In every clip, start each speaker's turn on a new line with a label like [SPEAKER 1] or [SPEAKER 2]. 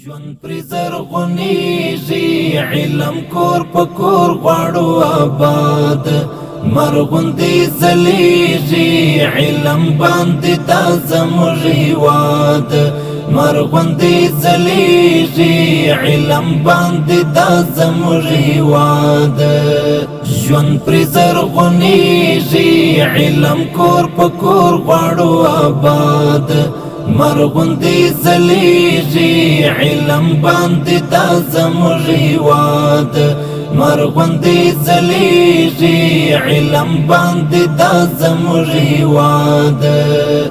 [SPEAKER 1] ژوند پر زرغونیږي علم کور په کور غواړو آباد مرغوندې ځلیږي علم باندې دا زموږ هیواد مرغوندې ځلیږي علم باندې دا زموږ هیواد ژوند پر زرغونیږي علم کور په کور غواړو آباد مرغوندې ځلیږي علم باندې دا زموږ هیواد مرغوندې ځلیږي علم باندې دا زموږ هیواد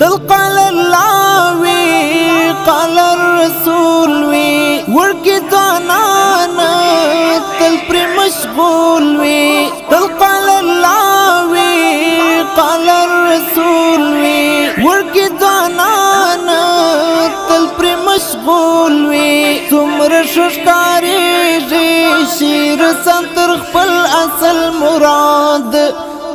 [SPEAKER 2] تل قال الله وی قال الرسول وی ورکی ځانان تل پر مشغول وی تل قال الله وی قال الرسول وی ورکی ځانان تل پر مشغول وی څومره شکارېږي شیر سنتر خپل اصل مراد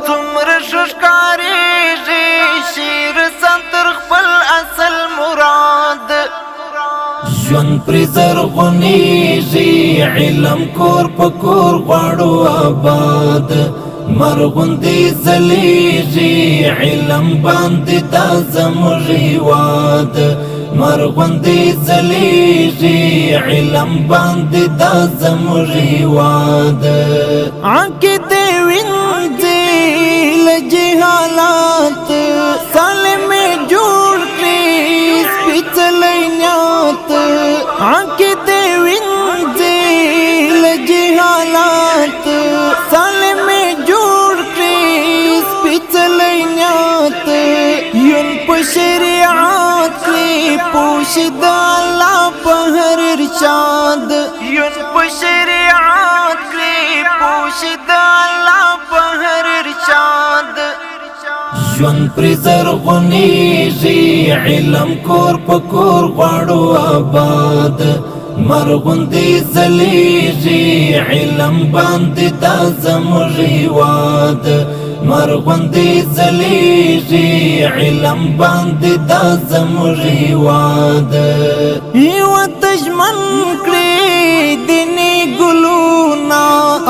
[SPEAKER 2] څومره شکارېږي شیر سنتر خپل اصل مراد
[SPEAKER 1] ژوند پر زرغونیږي علم کور په کور غواړو آباد مرغوندې ځلیږي علم باندې دا زموږ هیواد مرغوندې ځلیږي علم باندې دا زموږ هیواد
[SPEAKER 2] عقیدې وینځي له جهالات سالم جوړ کړي سپېڅلی نیت عقیدې وینځي له جهالات سالم جوړ کړي سپېڅلی نیت یون په شریعت کې پوشید الله په هر ارشاد یون په شریعت کې پوشید الله په هر ارشاد
[SPEAKER 1] ژوند پر زرغونیږي علم کور په کور غواړو آباد مرغوندې ځلیږي علم باندې دا زموږ هیواد مرغوندې ځلیږي علم باندې دا زموږ هیواد
[SPEAKER 2] هیواد ژمن کړي دیني ګلونه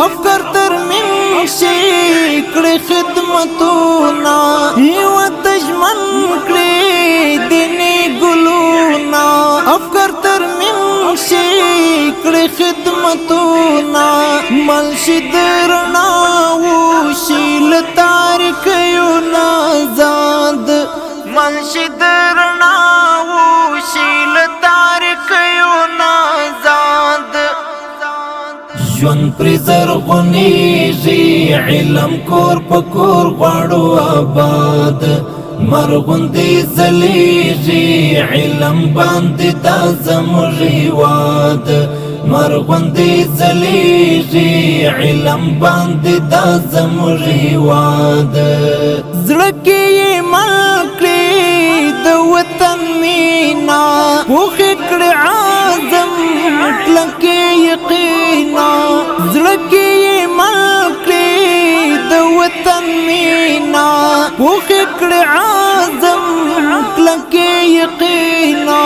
[SPEAKER 2] افکار ترمیم شي کړي خدمتونه هیواد ژمن کړي دیني ګلونه افکار ترمیم شي کړي خدمتونه ملشي درنا وشي لتاریکیو نازاد ملشي درنا وشي لتاریکیو نازاد
[SPEAKER 1] ژوند پر زرغونیږي علم کور په کور غواړو آباد مرغوندې ځلیږي علم باندې دا زموږ هیواد مرغوندې ځلیږي علم باندې دا زموږ هیواد
[SPEAKER 2] زړه کې یې مل کړي د وطن مینا پوخ کړي عزم کلکې یقینا زړه کې یې مل کړي د وطن مینا پوخ کړي عزم کلکې یقینا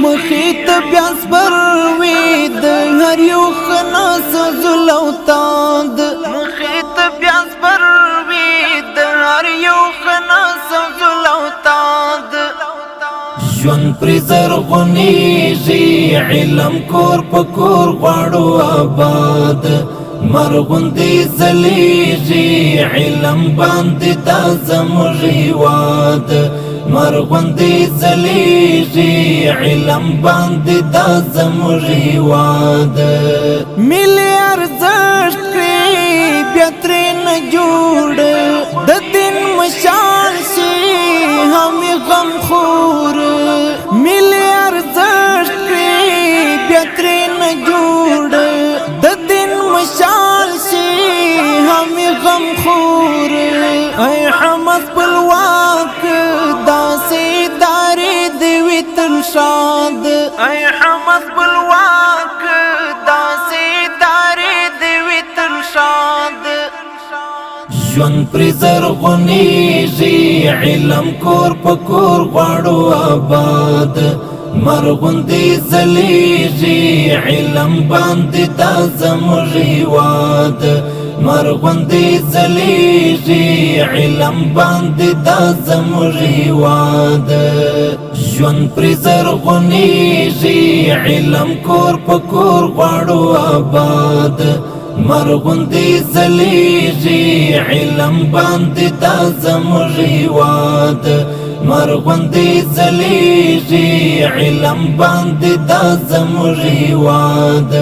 [SPEAKER 2] مخې ته بیا سپروي د هر یو خنا سزل او تاند مخې ته بیا سپروي د هر یو خنا سزل او تاند
[SPEAKER 1] ژوند پر زرغونیږي علم کور په کور غواړو آباد مرغوندې ځلیږي علم باندې دا زموږ هیواد مرغوندې ځلیږي علم باندې دا زموږ هیواد
[SPEAKER 2] ملي ارزښت کړي بیا ترې نه جوړ د دین مشال شي هم غم خور ملي ارزښت کړي بیا ترې نه جوړ د دین مشال شي هم غم خور ای حماس خپلواک داسې ادارې دې وي تل شاد ای حماس خپلواک داسې ادارې دې وي تل شاد
[SPEAKER 1] ژوند پر زرغونیږي علم کور په کور غواړو آباد مرغوندي زلیږي علم باندې دا زموږ هیواد مرغوندي زلیږي علم باندې دا زموږ هیواد ژوند پرې زرغونیږي علم کور په کور غواړو آباد مرغوندي زلیږي علم باندې دا زموږ هیواد مرغوندي زلیږي علم باندې دا زموږ هیواد